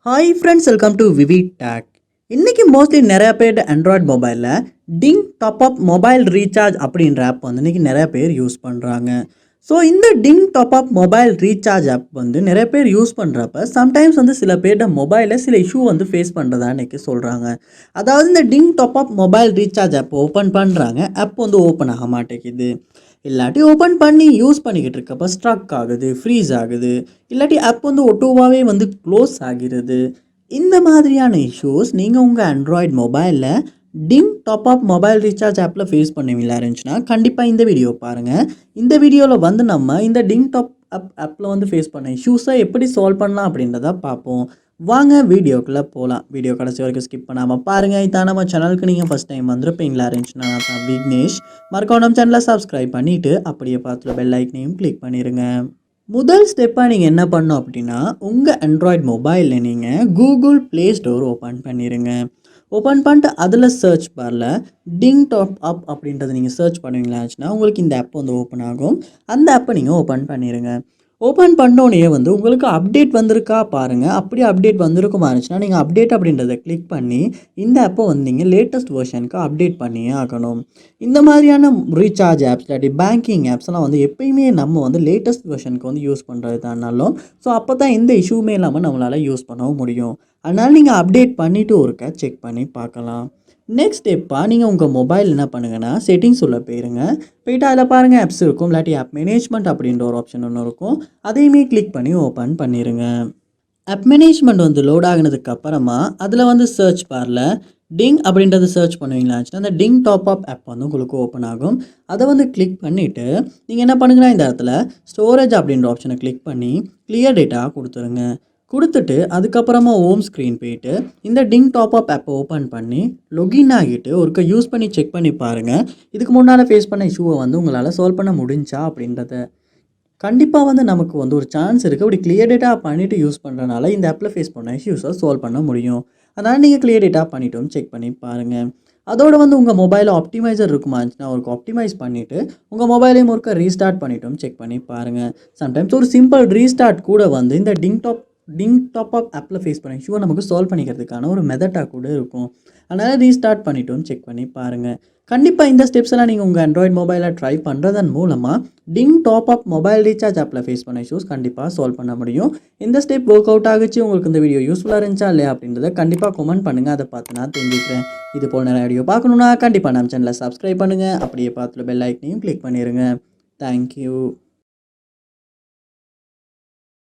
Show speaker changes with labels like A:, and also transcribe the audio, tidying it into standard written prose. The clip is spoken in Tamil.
A: Hi friends, welcome to VividTech. இன்றைக்கி மோஸ்ட்லி நிறையா பேர் ஆண்ட்ராய்ட் மொபைலில் Ding top up mobile recharge அப்படின்ற ஆப் வந்து இன்றைக்கி நிறையா பேர் யூஸ் பண்ணுறாங்க. ஸோ இந்த Ding top up mobile recharge app வந்து நிறைய பேர் யூஸ் பண்ணுறப்ப சம்டைம்ஸ் வந்து சில பேர்ட மொபைலில் சில இஷ்யூ வந்து ஃபேஸ் பண்ணுறதா இன்றைக்கி சொல்கிறாங்க. அதாவது இந்த Ding top up mobile recharge app open பண்ணுறாங்க, ஆப் வந்து ஓப்பன் ஆக மாட்டேங்குது. இல்லாட்டி ஓப்பன் பண்ணி யூஸ் பண்ணிக்கிட்டு இருக்கப்போ ஸ்ட்ரக் ஆகுது, ஃப்ரீஸ் ஆகுது, இல்லாட்டி ஆப் வந்து ஒட்டுவாகவே வந்து க்ளோஸ் ஆகிறது. இந்த மாதிரியான இஷ்யூஸ் நீங்கள் உங்கள் ஆண்ட்ராய்டு மொபைலில் Ding top up mobile recharge ஆப்பில் ஃபேஸ் பண்ணுவீங்களா இருந்துச்சுன்னா கண்டிப்பாக இந்த வீடியோ பாருங்கள். இந்த வீடியோவில் வந்து நம்ம இந்த டிங் டாப் அப் ஆப்பில் வந்து ஃபேஸ் பண்ண இஷ்யூஸை எப்படி சால்வ் பண்ணலாம் அப்படின்றத பார்ப்போம். வாங்க வீடியோக்குள்ளே போகலாம். வீடியோ கடைசி வரைக்கும் ஸ்கிப் பண்ணாமல் பாருங்கள். இதான் நம்ம சேனலுக்கு நீங்கள் ஃபஸ்ட் டைம் வந்திருப்பீங்களா இருந்துச்சுன்னா நான் தான் விக்னேஷ். மறக்காம நம்ம சேனலை சப்ஸ்கிரைப் பண்ணிவிட்டு அப்படியே பார்த்துட்டு பெல் ஐக்கனையும் கிளிக் பண்ணிடுங்க. முதல் ஸ்டெப்பாக நீங்கள் என்ன பண்ணணும் அப்படின்னா, உங்கள் ஆண்ட்ராய்டு மொபைலில் நீங்கள் கூகுள் ப்ளே ஸ்டோர் ஓப்பன் பண்ணிடுங்க. ஓப்பன் பண்ணிட்டு அதில் சர்ச் பாரில் டிங் டாப் அப் அப்படின்றத நீங்கள் சர்ச் பண்ணுவீங்களாச்சுன்னா உங்களுக்கு இந்த ஆப் வந்து ஓப்பன் ஆகும். அந்த ஆப்பை நீங்கள் ஓப்பன் பண்ணிடுங்க. ஓப்பன் பண்ணோடனே வந்து உங்களுக்கு அப்டேட் வந்திருக்கா பாருங்கள். அப்படியே அப்டேட் வந்திருக்குமா இருந்துச்சுன்னா நீங்கள் அப்டேட் அப்படின்றத கிளிக் பண்ணி இந்த ஆப்பை வந்து நீங்கள் லேட்டஸ்ட் வெர்ஷனுக்கு அப்டேட் பண்ணியே ஆகணும். இந்த மாதிரியான ரீசார்ஜ் ஆப்ஸ் இல்லாட்டி பேங்கிங் ஆப்ஸ்லாம் வந்து எப்பயுமே நம்ம வந்து லேட்டஸ்ட் வெர்ஷனுக்கு வந்து யூஸ் பண்ணுறது தானாலும், ஸோ அப்போ தான் எந்த இஷ்யூமே இல்லாமல் நம்மளால் யூஸ் பண்ணவும் முடியும். அதனால் நீங்கள் அப்டேட் பண்ணிவிட்டு ஒருக்கா செக் பண்ணி பார்க்கலாம். நெக்ஸ்ட் ஸ்டெப்பாக நீங்கள் உங்கள் மொபைல் என்ன பண்ணுங்கன்னா செட்டிங்ஸ் உள்ள போயிருங்க. போய்ட்டு அதில் பாருங்கள் ஆப்ஸ் இருக்கும், இல்லாட்டி ஆப் மேனேஜ்மெண்ட் அப்படின்ற ஒரு ஆப்ஷன் ஒன்று இருக்கும். அதையுமே கிளிக் பண்ணி ஓப்பன் பண்ணிடுங்க. ஆப் மேனேஜ்மெண்ட் வந்து லோட் ஆகினதுக்கு அப்புறமா அதில் வந்து சர்ச் பாரில் டிங் அப்படின்றத சர்ச் பண்ணுவீங்களாச்சுன்னா அந்த டிங் டாப் அப் ஆப் வந்து உங்களுக்கு ஓப்பன் ஆகும். அதை வந்து கிளிக் பண்ணிவிட்டு நீங்கள் என்ன பண்ணுங்கன்னா இந்த இடத்துல ஸ்டோரேஜ் அப்படின்ற ஆப்ஷனை கிளிக் பண்ணி கிளியர் டேட்டா கொடுத்துருங்க. கொடுத்துட்டு அதுக்கப்புறமா ஹோம் ஸ்க்ரீன் போயிட்டு இந்த டிங் டாப் அப் ஆப்பை ஓப்பன் பண்ணி லொகின் ஆகிட்டு ஒருக்க யூஸ் பண்ணி செக் பண்ணி பாருங்கள். இதுக்கு முன்னால் ஃபேஸ் பண்ண இஷ்யூவை வந்து உங்களால் சால்வ் பண்ண முடிஞ்சா அப்படின்றத. கண்டிப்பாக வந்து நமக்கு வந்து ஒரு சான்ஸ் இருக்குது. அப்படி கிளியர் டேட்டா பண்ணிவிட்டு யூஸ் பண்ணுறனால இந்த ஆப்பில் ஃபேஸ் பண்ண இஷ்யூஸை சால்வ் பண்ண முடியும். அதனால் நீங்கள் கிளியர் டேட்டா பண்ணிவிட்டும் செக் பண்ணி பாருங்கள். அதோடு வந்து உங்கள் மொபைலில் ஆப்டிமைசர் இருக்குமாச்சுன்னா ஒரு ஆப்டிமைஸ் பண்ணிவிட்டு உங்கள் மொபைலையும் ஒருக்க ரீஸ்டார்ட் பண்ணிவிட்டும் செக் பண்ணி பாருங்கள். சம்டைம்ஸ் ஒரு சிம்பிள் ரீஸ்டார்ட் கூட வந்து இந்த டிங் டாப் அப் ஆப்பில் ஃபேஸ் பண்ண இஷ்யூவை நமக்கு சால்வ் பண்ணிக்கிறதுக்கான ஒரு மெத்தடாக கூட இருக்கும். அதனால் ரீஸ்டார்ட் பண்ணிவிட்டும் செக் பண்ணி பாருங்கள். கண்டிப்பாக இந்த ஸ்டெப்ஸ் எல்லாம் நீங்கள் உங்கள் ஆண்ட்ராய்டு மொபைலில் ட்ரை பண்ணுறதன் மூலமாக டிங் டாப் அப் மொபைல் ரீசார்ஜ் ஆப்பில் ஃபேஸ் பண்ண இஷ்யூஸ் கண்டிப்பாக சால்வ் பண்ண முடியும். இந்த ஸ்டெப் ஒர்க் அவுட் ஆகிச்சு, உங்களுக்கு இந்த வீடியோ யூஸ்ஃபுல்லாக இருந்துச்சா இல்லையா அப்படின்றத கண்டிப்பாக கமெண்ட் பண்ணுங்கள். அதை பார்த்து நான் தெரிஞ்சுக்கிறேன். இது போல் நிறைய வீடியோ பார்க்கணுன்னா கண்டிப்பாக நம்ம சேனலை சப்ஸ்கிரைப் பண்ணுங்கள். அப்படியே பார்த்துட்டு பெல் ஐக்கனையும் கிளிக் பண்ணிடுங்க. தேங்க்யூ.